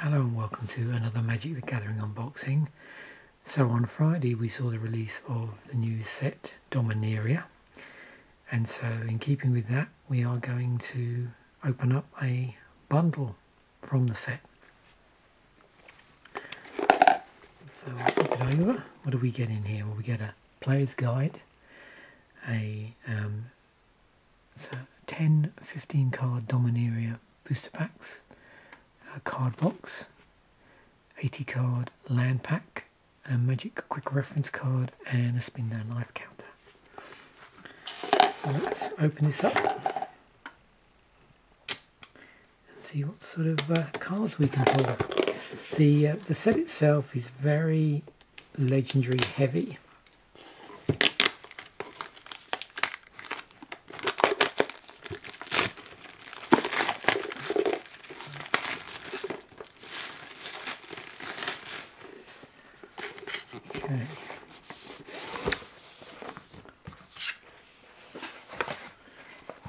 Hello and welcome to another Magic the Gathering unboxing. So on Friday we saw the release of the new set Dominaria, and so in keeping with that we are going to open up a bundle from the set. So we'll flip it over. What do we get in here? Well, we get a player's guide, a 10-15 card Dominaria booster packs, a card box, 80 card land pack, a magic quick reference card, and a spin down life counter. So let's open this up and see what sort of cards we can pull. The set itself is very legendary heavy. Okay.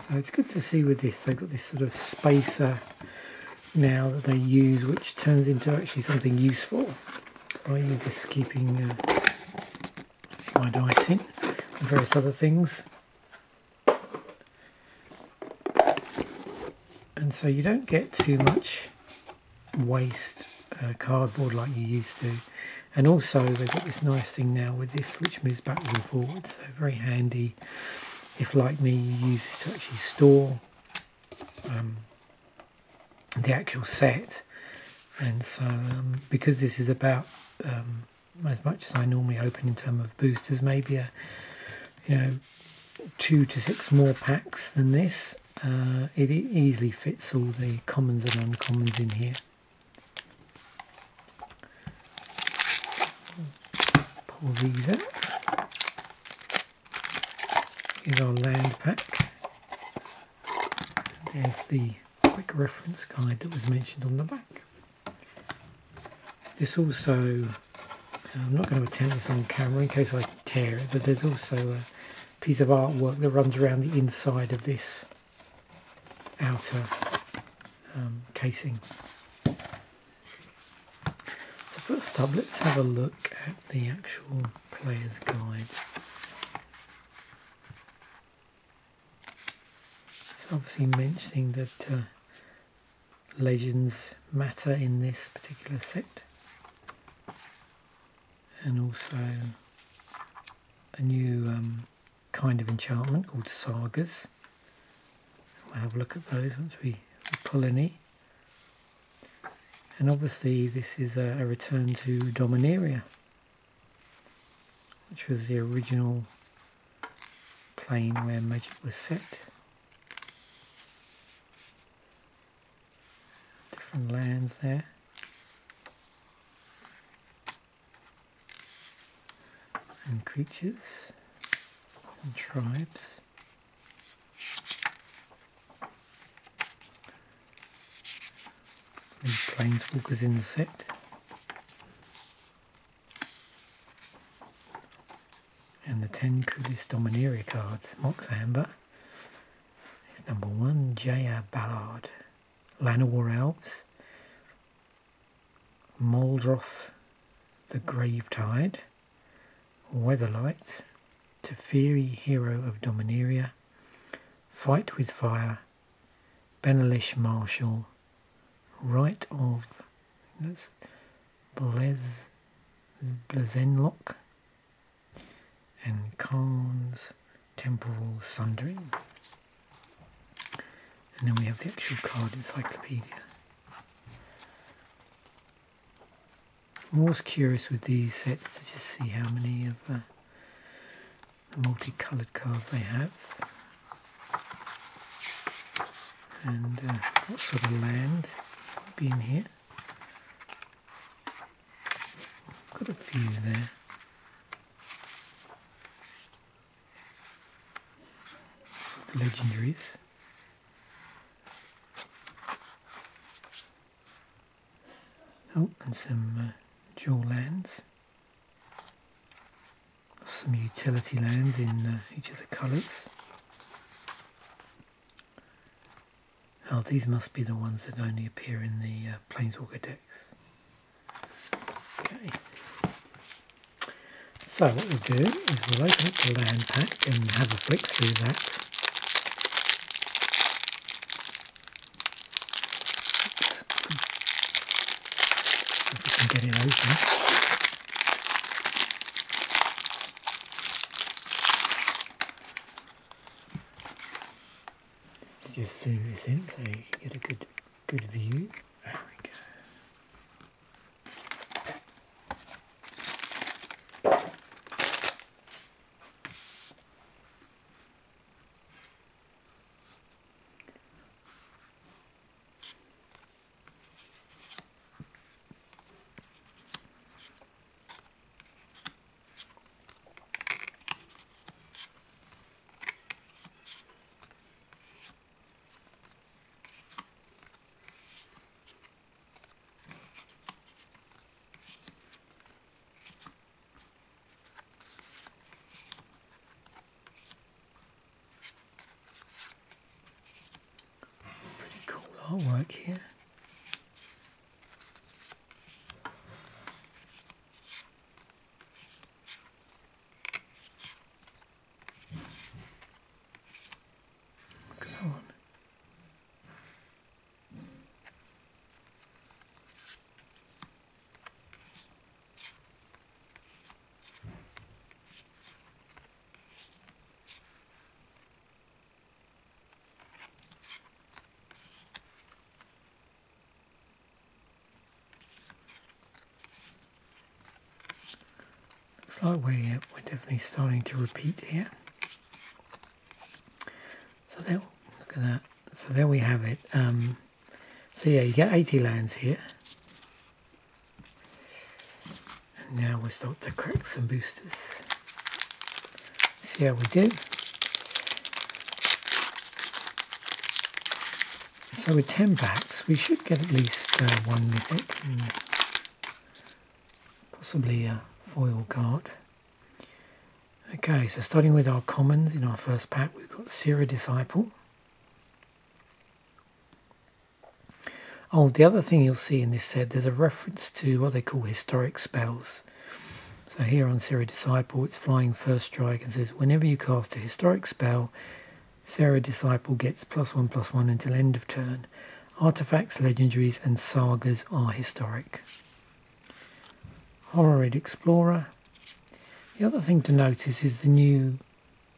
So it's good to see with this, they've got this sort of spacer now that they use, which turns into actually something useful. So I use this for keeping my dice in and various other things. And so you don't get too much waste cardboard like you used to. And also they've got this nice thing now with this which moves backwards and forwards, so very handy if, like me, you use this to actually store the actual set. And so because this is about as much as I normally open in terms of boosters, maybe 2 to 6 more packs than this, it easily fits all the commons and uncommons in here. Pull these out. Here's our land pack. There's the quick reference guide that was mentioned on the back. This also, I'm not going to attempt this on camera in case I tear it, but there's also a piece of artwork that runs around the inside of this outer casing. So first up, let's have a look at the actual player's guide. It's obviously mentioning that legends matter in this particular set, and also a new kind of enchantment called sagas. We'll have a look at those once we pull any. And obviously this is a return to Dominaria, which was the original plane where magic was set. Different lands there. And creatures and tribes. And planeswalkers in the set. And the 10 coolest Dominaria cards. Mox Amber is number 1, Jaya Ballard, Llanowar Elves, Moldroth the Gravetide, Weatherlight, Teferi Hero of Dominaria, Fight with Fire, Benalish Marshal, Rite of Blazenlock, and Khan's Temporal Sundering. And then we have the actual card Encyclopedia. I'm always curious with these sets to just see how many of the multicoloured cards they have, and what sort of land might be in here. Got a few there. Legendaries. Oh, and some dual lands. Some utility lands in each of the colours. Oh, these must be the ones that only appear in the Planeswalker decks. Okay. So what we'll do is we'll open up the land pack and have a flick through that. If we can get it open. Let's just zoom this in so you can get a good view. There we go. Artwork here. Look at that one. Looks like we're definitely starting to repeat here. So there, look at that. So there we have it. So yeah, you get 80 lands here. And now we'll start to crack some boosters. See how we do. So with 10 packs, we should get at least one mythic and possibly a foil card. Okay, so starting with our commons in our first pack, we've got Seer Disciple. Oh, the other thing you'll see in this set, there's a reference to what they call historic spells. So here on Seer Disciple, it's flying first strike and says, whenever you cast a historic spell, Seer Disciple gets +1/+1 until end of turn. Artifacts, legendaries and sagas are historic. Horrid Explorer. The other thing to notice is the new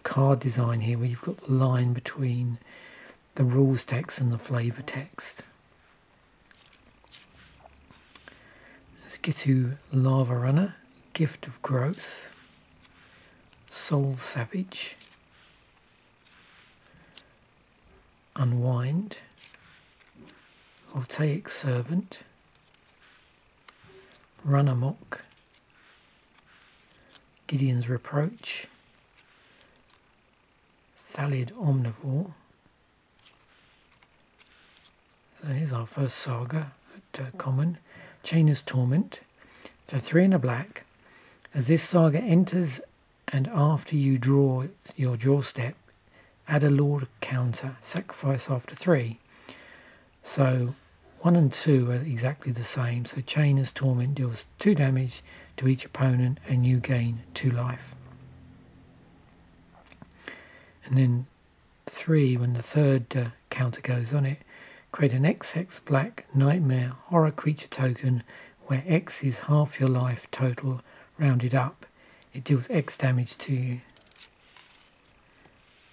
card design here, where you've got the line between the rules text and the flavour text. Let's get to Lava Runner, Gift of Growth, Soul Savage, Unwind, Voltaic Servant, Run Amok, Gideon's Reproach, Thallid Omnivore. So here's our first saga at common. Chainer's Torment. For 3 and a black. As this saga enters and after you draw your draw step, add a Lord counter, sacrifice after 3. So 1 and 2 are exactly the same. So Chainer's Torment deals 2 damage to each opponent and you gain 2 life. And then 3, when the third counter goes on it, create an XX black nightmare horror creature token where X is half your life total rounded up. It deals X damage to you.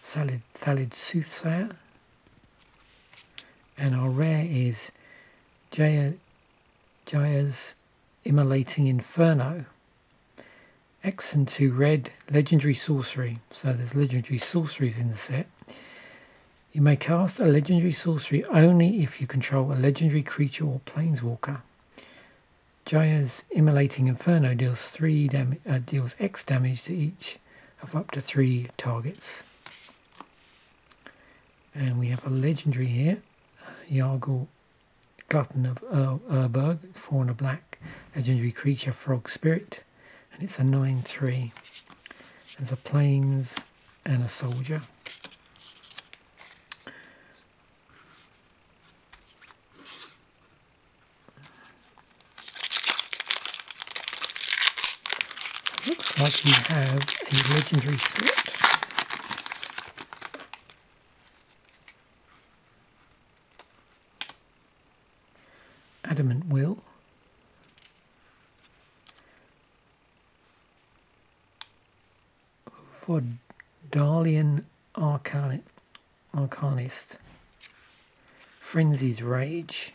Thallid Soothsayer. And our rare is Jaya's Immolating Inferno. X and 2 red, legendary sorcery. So there's legendary sorceries in the set. You may cast a legendary sorcery only if you control a legendary creature or planeswalker. Jaya's Immolating Inferno deals deals X damage to each of up to 3 targets. And we have a legendary here, Yargle Glutton of Urberg, 4 and a black, legendary creature, Frog Spirit, and it's a 9/3. There's a plains and a soldier. Looks like we have a legendary slot. Adamant Will. Vodalian Arcanist. Frenzied Rage.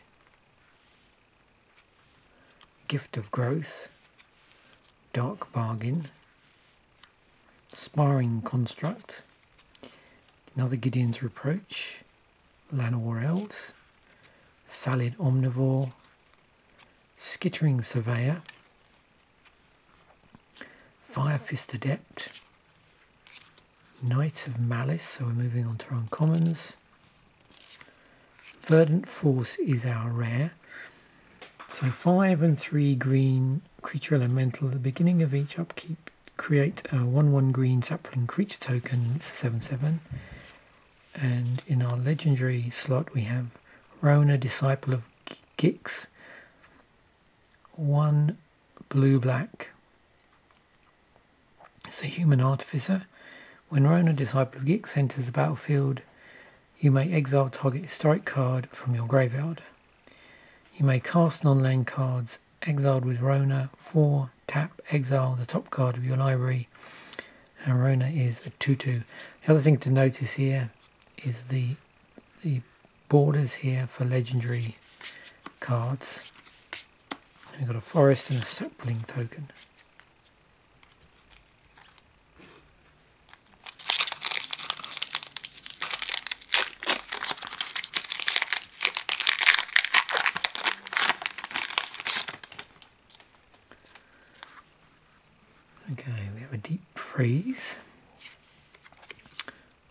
Gift of Growth. Dark Bargain. Sparring Construct. Another Gideon's Reproach. Lanor Elves. Phalid Omnivore. Skittering Surveyor. Fire Fist Adept. Knight of Malice, so we're moving on to our uncommons. Verdant Force is our rare. So 5 and 3 green creature elemental. At the beginning of each upkeep, create a 1/1 green sapling creature token. It's a 7/7. And in our legendary slot, we have Rona, Disciple of Gix. 1 blue-black. It's a human artificer. When Rona, Disciple of Gix enters the battlefield, you may exile target historic card from your graveyard. You may cast non-land cards exiled with Rona. 4, tap, exile the top card of your library. And Rona is a 2/2. The other thing to notice here is the borders here for legendary cards. We've got a forest and a sapling token. Okay, we have a Deep Freeze,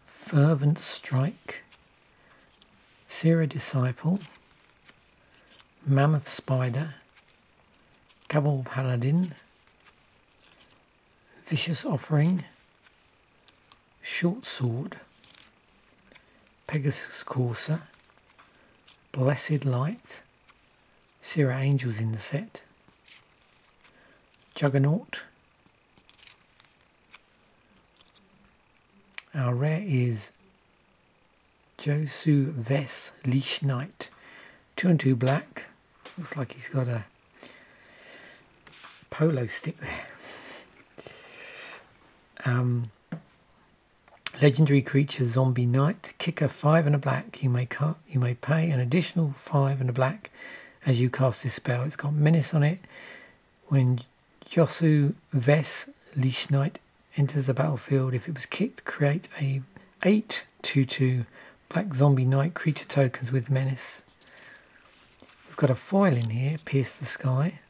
Fervent Strike, Sira Disciple, Mammoth Spider, Cabal Paladin, Vicious Offering, Short Sword, Pegasus Courser, Blessed Light, Sira Angels in the set, Juggernaut. Our rare is Josu Ves Leash Knight. 2 and 2 black. Looks like he's got a polo stick there. Legendary creature Zombie Knight. Kicker 5 and a black. You may pay an additional 5 and a black as you cast this spell. It's got Menace on it. When Josu Ves Leash Knight enters the battlefield, if it was kicked, create a 8/2/2 black zombie knight creature tokens with Menace. We've got a foil in here, Pierce the Sky.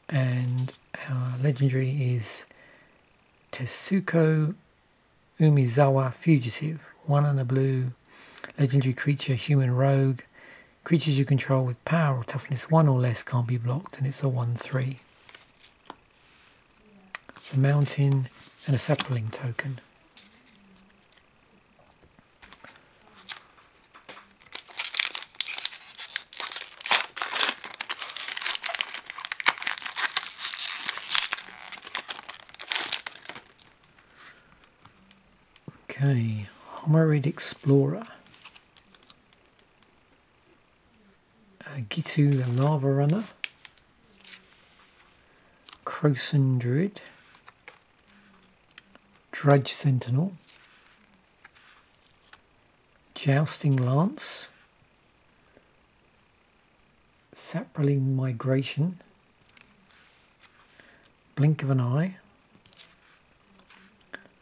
And our legendary is Tetsuko Umizawa Fugitive. 1 and a blue, legendary creature, human rogue. Creatures you control with power or toughness 1 or less can't be blocked, and it's a 1/3. A mountain and a sapling token. Okay, Homerid Explorer. Gitu the Lava Runner. Croson Druid. Drudge Sentinel, Jousting Lance, Sapling Migration, Blink of an Eye,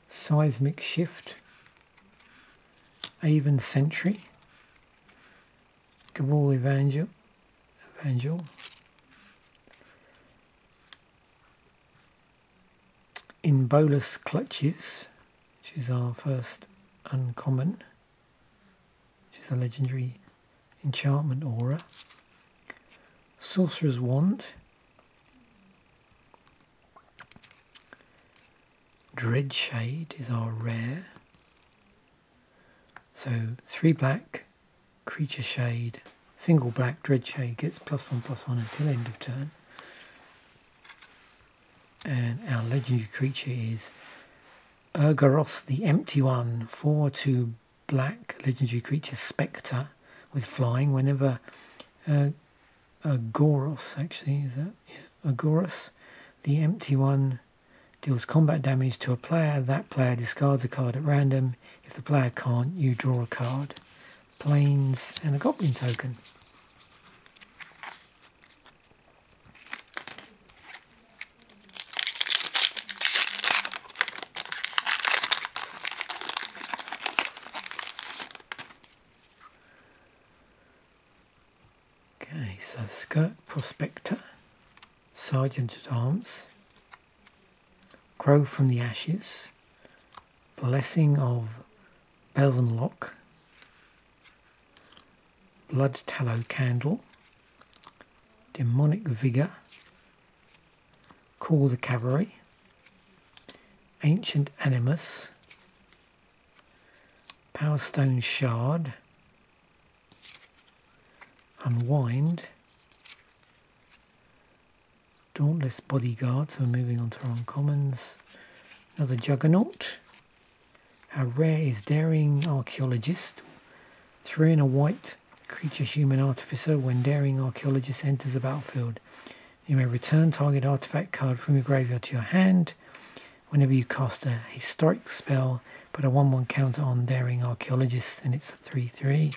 Seismic Shift, Avon Sentry, Cabal Evangel, In Bolus Clutches, which is our first uncommon, which is a legendary enchantment aura. Sorcerer's Wand, Dreadshade is our rare. So 3 black, creature shade, single black, Dreadshade gets +1/+1 until end of turn. And our legendary creature is Urgaros the Empty One, 4/2 black legendary creature Spectre with flying. Whenever Urgaros, actually, is that? Yeah, Urgaros the Empty One deals combat damage to a player. That player discards a card at random. If the player can't, you draw a card. Planes and a goblin token. Okay, so Skirt Prospector, Sergeant at Arms, Grow from the Ashes, Blessing of Belzenlock, Blood Tallow Candle, Demonic Vigour, Call the Cavalry, Ancient Animus, Power Stone Shard, Unwind, Dauntless Bodyguard, so moving on to our uncommons, another Juggernaut. Our rare is Daring Archaeologist, 3 and a white creature human artificer. When Daring Archaeologist enters the battlefield, you may return target artifact card from your graveyard to your hand. Whenever you cast a historic spell, put a 1/1 counter on Daring Archaeologist, and it's a 3/3.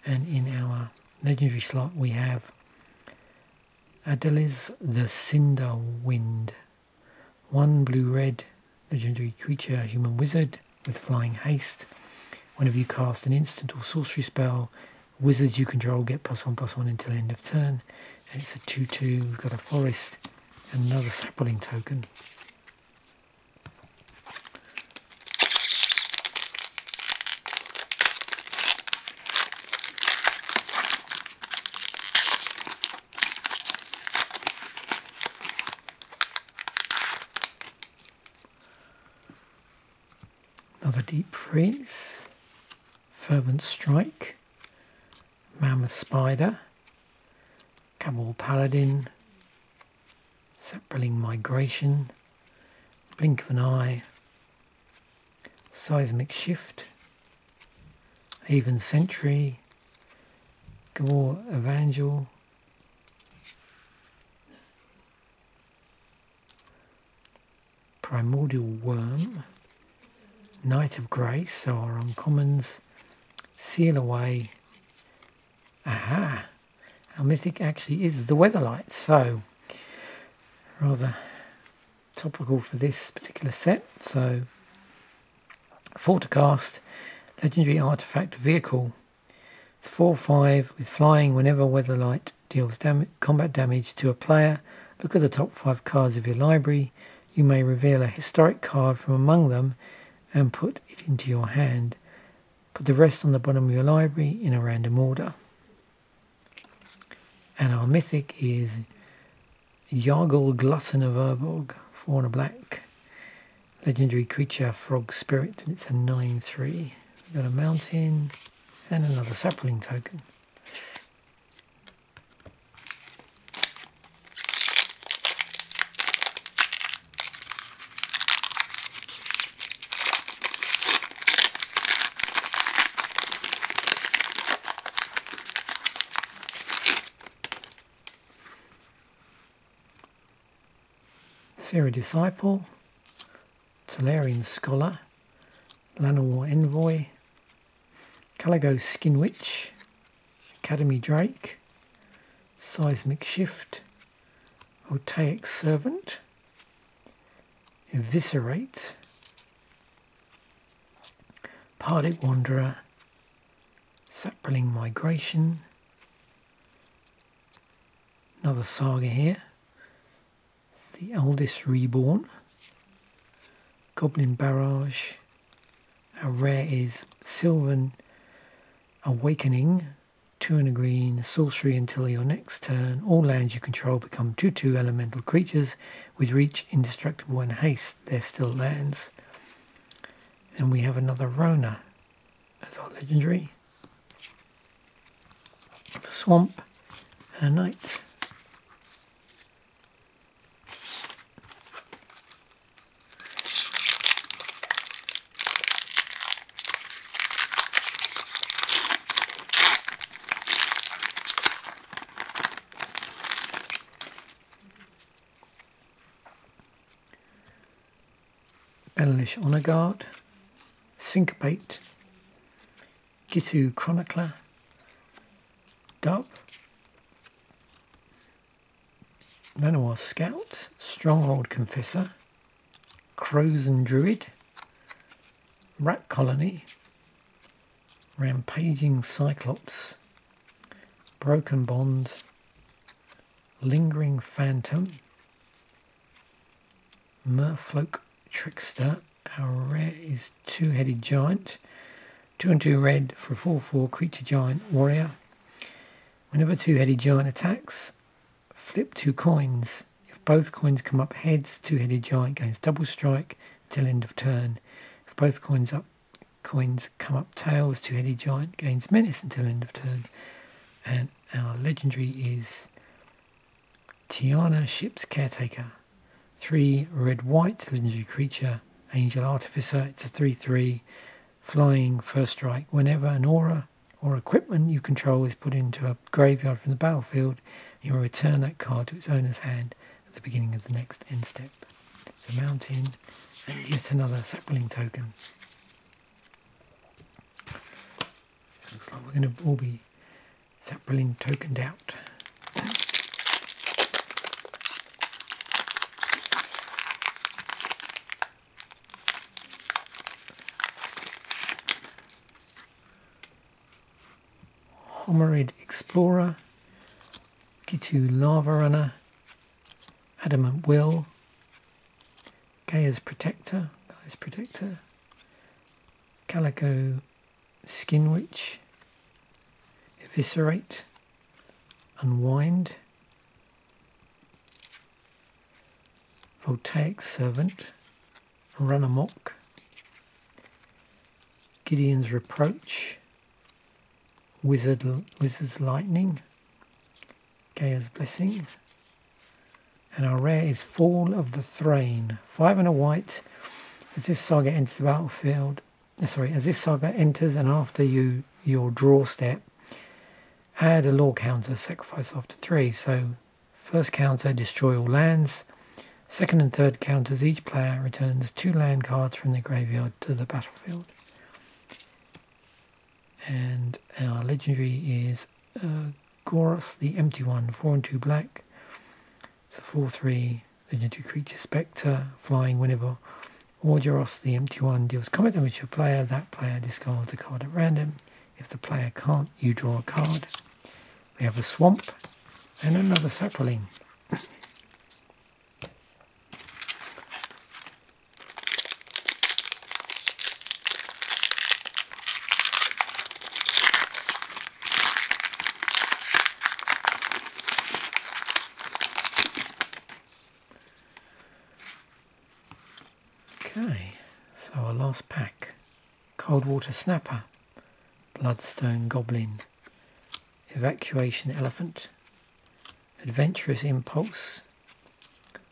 And in our legendary slot we have Adeliz the Cinder Wind, 1 blue-red legendary creature human wizard with flying haste. Whenever you cast an instant or sorcery spell, wizards you control get +1/+1 until end of turn. And it's a 2/2. We've got a forest and another sapling token. Another Deep Freeze, Fervent Strike, Mammoth Spider, Cabal Paladin, Sapling Migration, Blink of an Eye, Seismic Shift, Haven Sentry, Gabor Evangel, Primordial Worm, Knight of Grace, so our uncommons, Seal Away. Aha! Our mythic actually is the Weatherlight, so rather topical for this particular set. So 4 to cast, legendary artifact vehicle. It's 4/5 with flying. Whenever Weatherlight deals combat damage to a player, look at the top 5 cards of your library. You may reveal a historic card from among them and put it into your hand. Put the rest on the bottom of your library in a random order. And our mythic is Yargle Glutton of Urborg, 4 and a black. Legendary creature, Frog Spirit, and it's a 9/3. We've got a mountain and another sapling token. Sarah Disciple, Tolarian Scholar, Llanowar Envoy, Caligo Skinwitch, Academy Drake, Seismic Shift, Otaic Servant, Eviscerate, Pardic Wanderer, Sapling Migration, another saga here. The Eldest Reborn, Goblin Barrage. Our rare is Sylvan Awakening, 2 and a green, sorcery until your next turn. All lands you control become 2/2 elemental creatures with reach, indestructible, and haste. They're still lands. And we have another Rona as our legendary. A swamp and a knight. Elenish Honor Guard, Syncopate, Gitu Chronicler, Dub, Manoir Scout, Stronghold Confessor, Crows and Druid, Rat Colony, Rampaging Cyclops, Broken Bond, Lingering Phantom, Merfolk Trickster. Our rare is Two-Headed Giant, 2 and 2 red for a 4/4 creature giant warrior. Whenever Two-Headed Giant attacks, flip 2 coins. If both coins come up heads, Two-Headed Giant gains double strike until end of turn. If both coins come up tails, Two-Headed Giant gains menace until end of turn. And our legendary is Tiana, Ship's Caretaker. 3 red-white, legendary creature, Angel Artificer. It's a 3/3, flying, first strike. Whenever an aura or equipment you control is put into a graveyard from the battlefield, you will return that card to its owner's hand at the beginning of the next end step. It's a mountain and yet another sapling token. Looks like we're going to all be sapling tokened out. Homerid Explorer, Gitu Lava Runner, Adamant Will, Gaia's Protector, Calico Skin Witch, Eviscerate, Unwind, Voltaic Servant, Run Amok, Gideon's Reproach, Wizard's Lightning, Gaia's Blessing, and our rare is Fall of the Thrain. 5 and a white. As this saga enters the battlefield, as this saga enters and after your draw step, add a law counter, sacrifice after 3. So first counter, destroy all lands. Second and third counters, each player returns 2 land cards from their graveyard to the battlefield. And our legendary is Goros, the Empty One, 4 and 2 black. It's a 4/3 legendary creature, Spectre, flying. Whenever Orgeros, the Empty One, deals combat damage to a player, that player discards a card at random. If the player can't, you draw a card. We have a Swamp and another sapling. Okay, so our last pack: Coldwater Snapper, Bloodstone Goblin, Evacuation Elephant, Adventurous Impulse,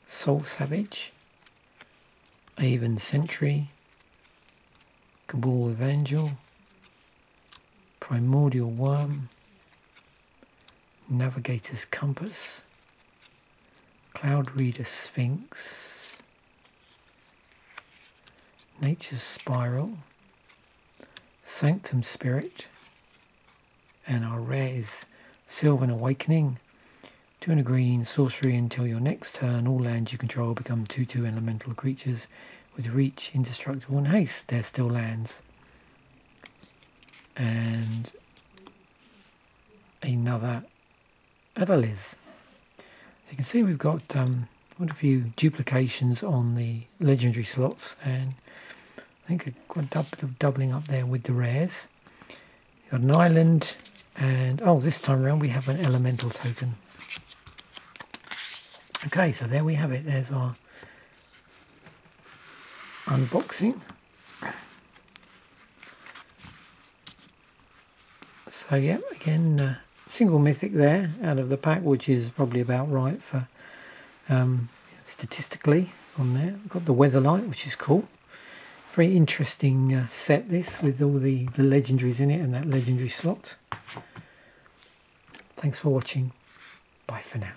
Soul Savage, Avon Sentry, Cabal Evangel, Primordial Worm, Navigator's Compass, Cloud Reader Sphinx, Nature's Spiral, Sanctum Spirit, and our rare is Sylvan Awakening. 2 and a green, sorcery. Until your next turn, all lands you control become 2/2 elemental creatures with reach, indestructible, and haste. They're still lands. And another Adaliz. So you can see we've got quite a few duplications on the legendary slots, and I think quite a bit of doubling up there with the rares. You've got an island, and this time around we have an elemental token. Okay, so there we have it. There's our unboxing. So yeah, again, single mythic there out of the pack, which is probably about right for statistically on there. We've got the Weatherlight, which is cool. Very interesting set, this, with all the legendaries in it and that legendary slot. Thanks for watching. Bye for now.